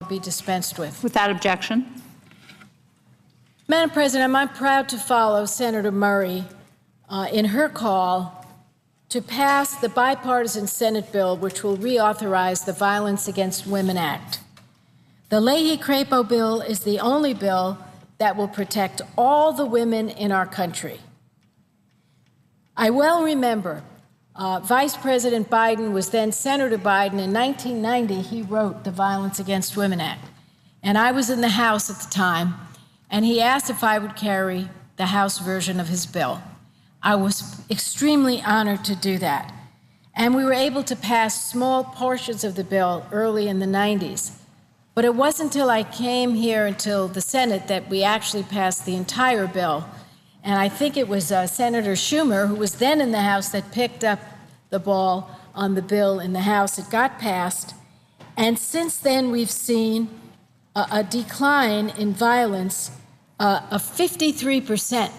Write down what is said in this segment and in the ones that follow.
be dispensed with. Without objection. Madam President, I'm proud to follow Senator Murray in her call to pass the bipartisan Senate bill which will reauthorize the Violence Against Women Act. The Leahy-Crapo bill is the only bill that will protect all the women in our country. I well remember Vice President Biden was then Senator Biden. In 1990, he wrote the Violence Against Women Act. And I was in the House at the time, and he asked if I would carry the House version of his bill. I was extremely honored to do that. And we were able to pass small portions of the bill early in the 90s. But it wasn't until I came here until the Senate that we actually passed the entire bill. And I think it was Senator Schumer, who was then in the House, that picked up the ball on the bill in the House. It got passed. And since then, we've seen a decline in violence of 53%.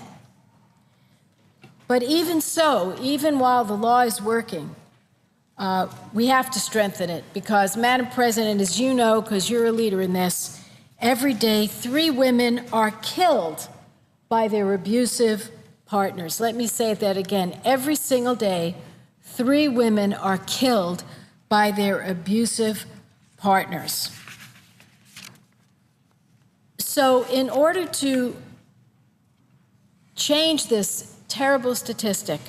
But even so, even while the law is working, we have to strengthen it because, Madam President, as you know, because you're a leader in this, every day 3 women are killed by their abusive partners. Let me say that again. Every single day, 3 women are killed by their abusive partners. So in order to change this terrible statistic,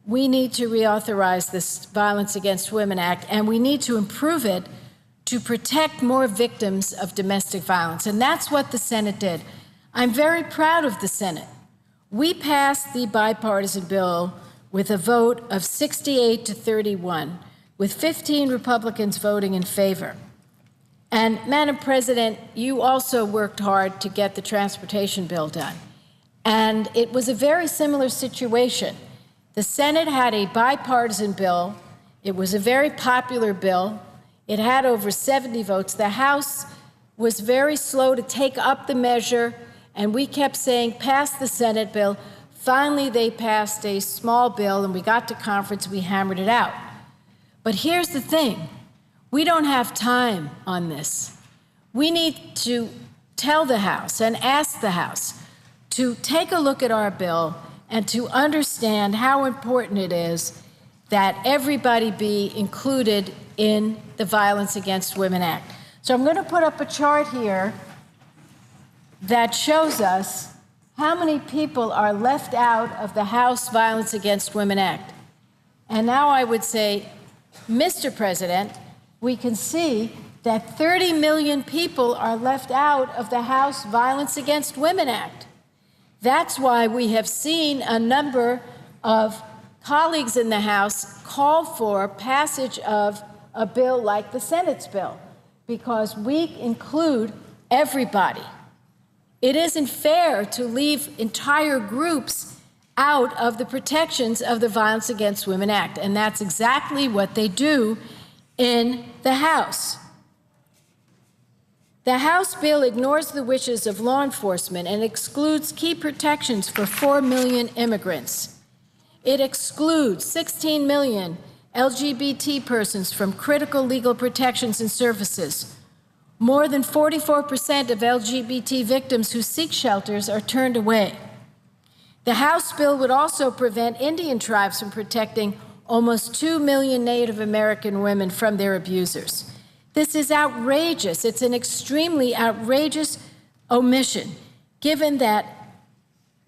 we need to reauthorize this Violence Against Women Act, and we need to improve it to protect more victims of domestic violence. And that's what the Senate did. I'm very proud of the Senate. We passed the bipartisan bill with a vote of 68 to 31, with 15 Republicans voting in favor. And, Madam President, you also worked hard to get the transportation bill done. And it was a very similar situation. The Senate had a bipartisan bill. It was a very popular bill. It had over 70 votes. The House was very slow to take up the measure, and we kept saying, pass the Senate bill. Finally, they passed a small bill, and we got to conference, we hammered it out. But here's the thing. We don't have time on this. We need to tell the House and ask the House to take a look at our bill and to understand how important it is that everybody be included in the Violence Against Women Act. So I'm going to put up a chart here that shows us how many people are left out of the House Violence Against Women Act. And now I would say, Mr. President, we can see that 30 million people are left out of the House Violence Against Women Act. That's why we have seen a number of colleagues in the House call for passage of a bill like the Senate's bill, because we include everybody. It isn't fair to leave entire groups out of the protections of the Violence Against Women Act, and that's exactly what they do in the House. The House bill ignores the wishes of law enforcement and excludes key protections for 4 million immigrants. It excludes 16 million LGBT persons from critical legal protections and services. More than 44% of LGBT victims who seek shelters are turned away. The House bill would also prevent Indian tribes from protecting almost 2 million Native American women from their abusers. This is outrageous. It's an extremely outrageous omission, given that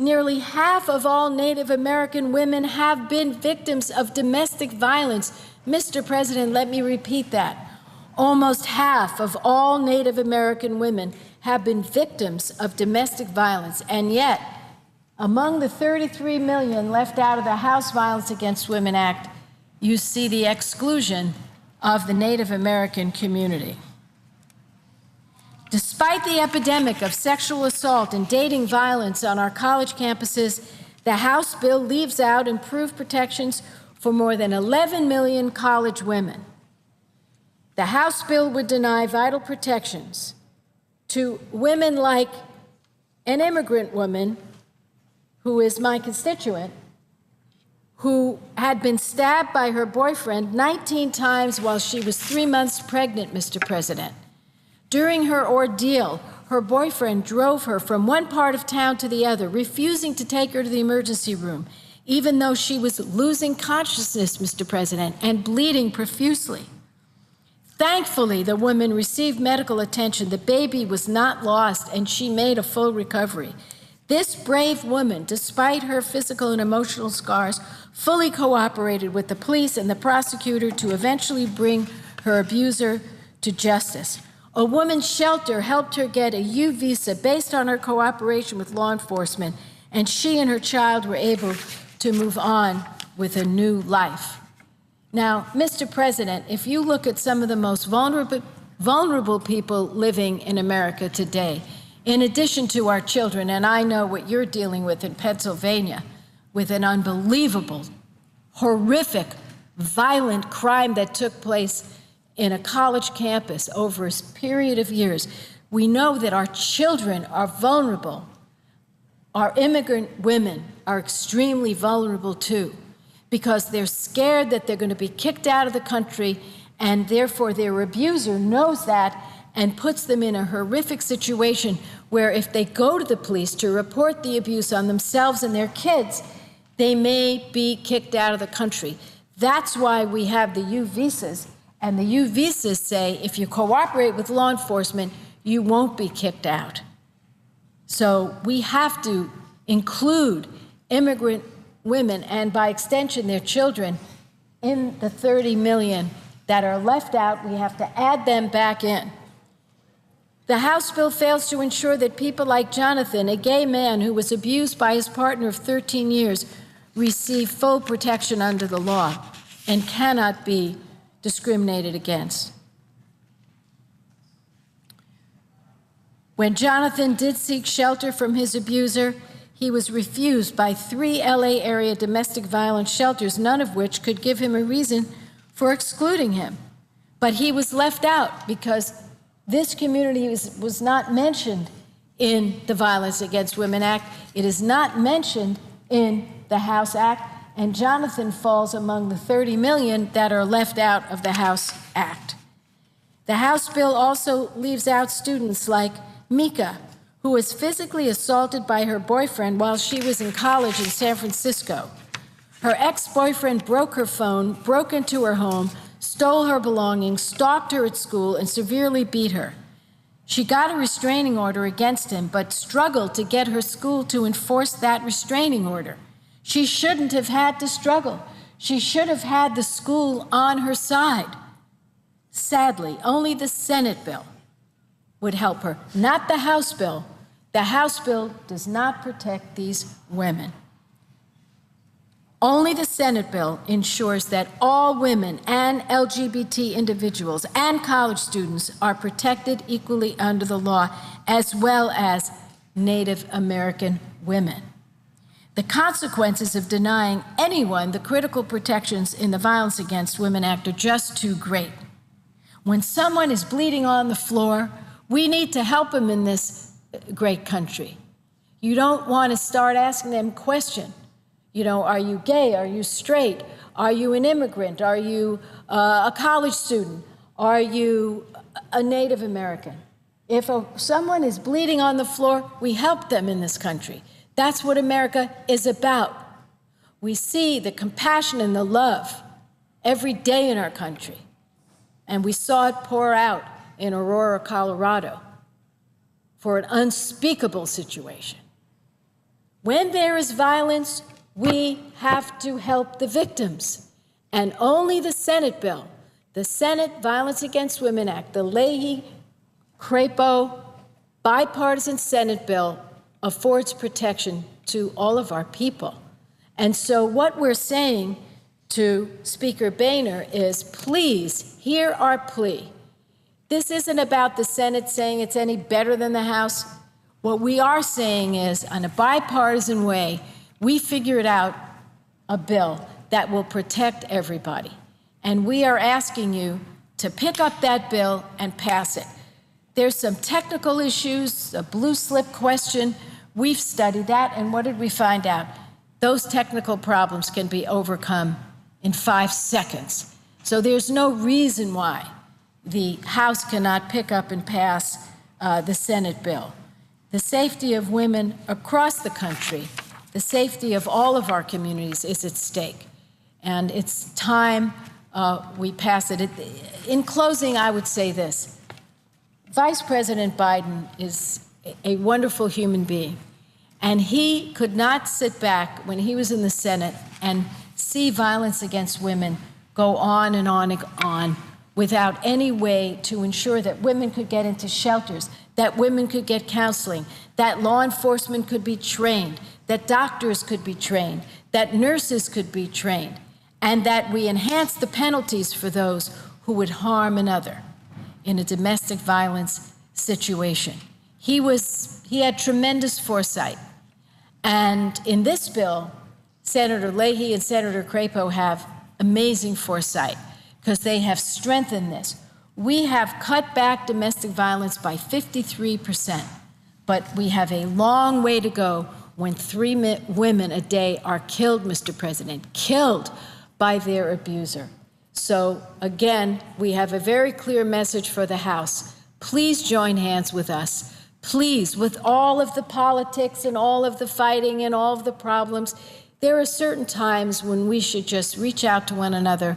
nearly half of all Native American women have been victims of domestic violence. Mr. President, let me repeat that. Almost half of all Native American women have been victims of domestic violence, and yet, among the 33 million left out of the House Violence Against Women Act, you see the exclusion of the Native American community. Despite the epidemic of sexual assault and dating violence on our college campuses, the House bill leaves out improved protections for more than 11 million college women. The House bill would deny vital protections to women like an immigrant woman who is my constituent, who had been stabbed by her boyfriend 19 times while she was 3 months pregnant, Mr. President. During her ordeal, her boyfriend drove her from one part of town to the other, refusing to take her to the emergency room, even though she was losing consciousness, Mr. President, and bleeding profusely. Thankfully, the woman received medical attention. The baby was not lost, and she made a full recovery. This brave woman, despite her physical and emotional scars, fully cooperated with the police and the prosecutor to eventually bring her abuser to justice. A woman's shelter helped her get a U visa based on her cooperation with law enforcement, and she and her child were able to move on with a new life. Now, Mr. President, if you look at some of the most vulnerable people living in America today, in addition to our children, and I know what you're dealing with in Pennsylvania, with an unbelievable, horrific, violent crime that took place in a college campus over a period of years, we know that our children are vulnerable. Our immigrant women are extremely vulnerable too, because they're scared that they're going to be kicked out of the country, and therefore their abuser knows that and puts them in a horrific situation where if they go to the police to report the abuse on themselves and their kids, they may be kicked out of the country. That's why we have the U visas, and the U visas say if you cooperate with law enforcement, you won't be kicked out. So we have to include immigrant women, and by extension their children, in the 30 million that are left out. We have to add them back in. The House bill fails to ensure that people like Jonathan, a gay man who was abused by his partner of 13 years, receive full protection under the law and cannot be discriminated against. When Jonathan did seek shelter from his abuser, he was refused by 3 LA area domestic violence shelters, none of which could give him a reason for excluding him. But he was left out because this community was not mentioned in the Violence Against Women Act. It is not mentioned in the House Act, and Jonathan falls among the 30 million that are left out of the House Act. The House bill also leaves out students like Mika, who was physically assaulted by her boyfriend while she was in college in San Francisco. Her ex-boyfriend broke her phone, broke into her home, stole her belongings, stalked her at school, and severely beat her. She got a restraining order against him, but struggled to get her school to enforce that restraining order. She shouldn't have had to struggle. She should have had the school on her side. Sadly, only the Senate bill would help her, not the House bill. The House bill does not protect these women. Only the Senate bill ensures that all women and LGBT individuals and college students are protected equally under the law, as well as Native American women. The consequences of denying anyone the critical protections in the Violence Against Women Act are just too great. When someone is bleeding on the floor, we need to help them in this great country. You don't want to start asking them questions. You know, are you gay? Are you straight? Are you an immigrant? Are you a college student? Are you a Native American? If someone is bleeding on the floor, we help them in this country. That's what America is about. We see the compassion and the love every day in our country, and we saw it pour out in Aurora, Colorado, for an unspeakable situation. When there is violence, we have to help the victims. And only the Senate bill, the Senate Violence Against Women Act, the Leahy-Crapo bipartisan Senate bill, affords protection to all of our people. And so what we're saying to Speaker Boehner is, please hear our plea. This isn't about the Senate saying it's any better than the House. What we are saying is, in a bipartisan way, we figured out a bill that will protect everybody. And we are asking you to pick up that bill and pass it. There's some technical issues, a blue slip question. We've studied that, and what did we find out? Those technical problems can be overcome in 5 seconds. So there's no reason why the House cannot pick up and pass the Senate bill. The safety of women across the country, the safety of all of our communities is at stake. And it's time we pass it. In closing, I would say this. Vice President Biden is a wonderful human being, and he could not sit back when he was in the Senate and see violence against women go on and on and on without any way to ensure that women could get into shelters, that women could get counseling, that law enforcement could be trained, that doctors could be trained, that nurses could be trained, and that we enhance the penalties for those who would harm another in a domestic violence situation. He had tremendous foresight. And in this bill, Senator Leahy and Senator Crapo have amazing foresight because they have strengthened this. We have cut back domestic violence by 53%, but we have a long way to go when 3 women a day are killed, Mr. President, killed by their abuser. So again, we have a very clear message for the House. Please join hands with us. Please, with all of the politics and all of the fighting and all of the problems, there are certain times when we should just reach out to one another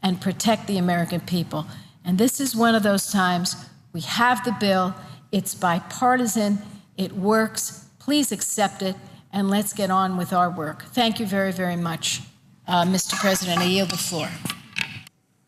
and protect the American people. And this is one of those times. We have the bill. It's bipartisan. It works. Please accept it, and let's get on with our work. Thank you very, very much, Mr. President. I yield the floor.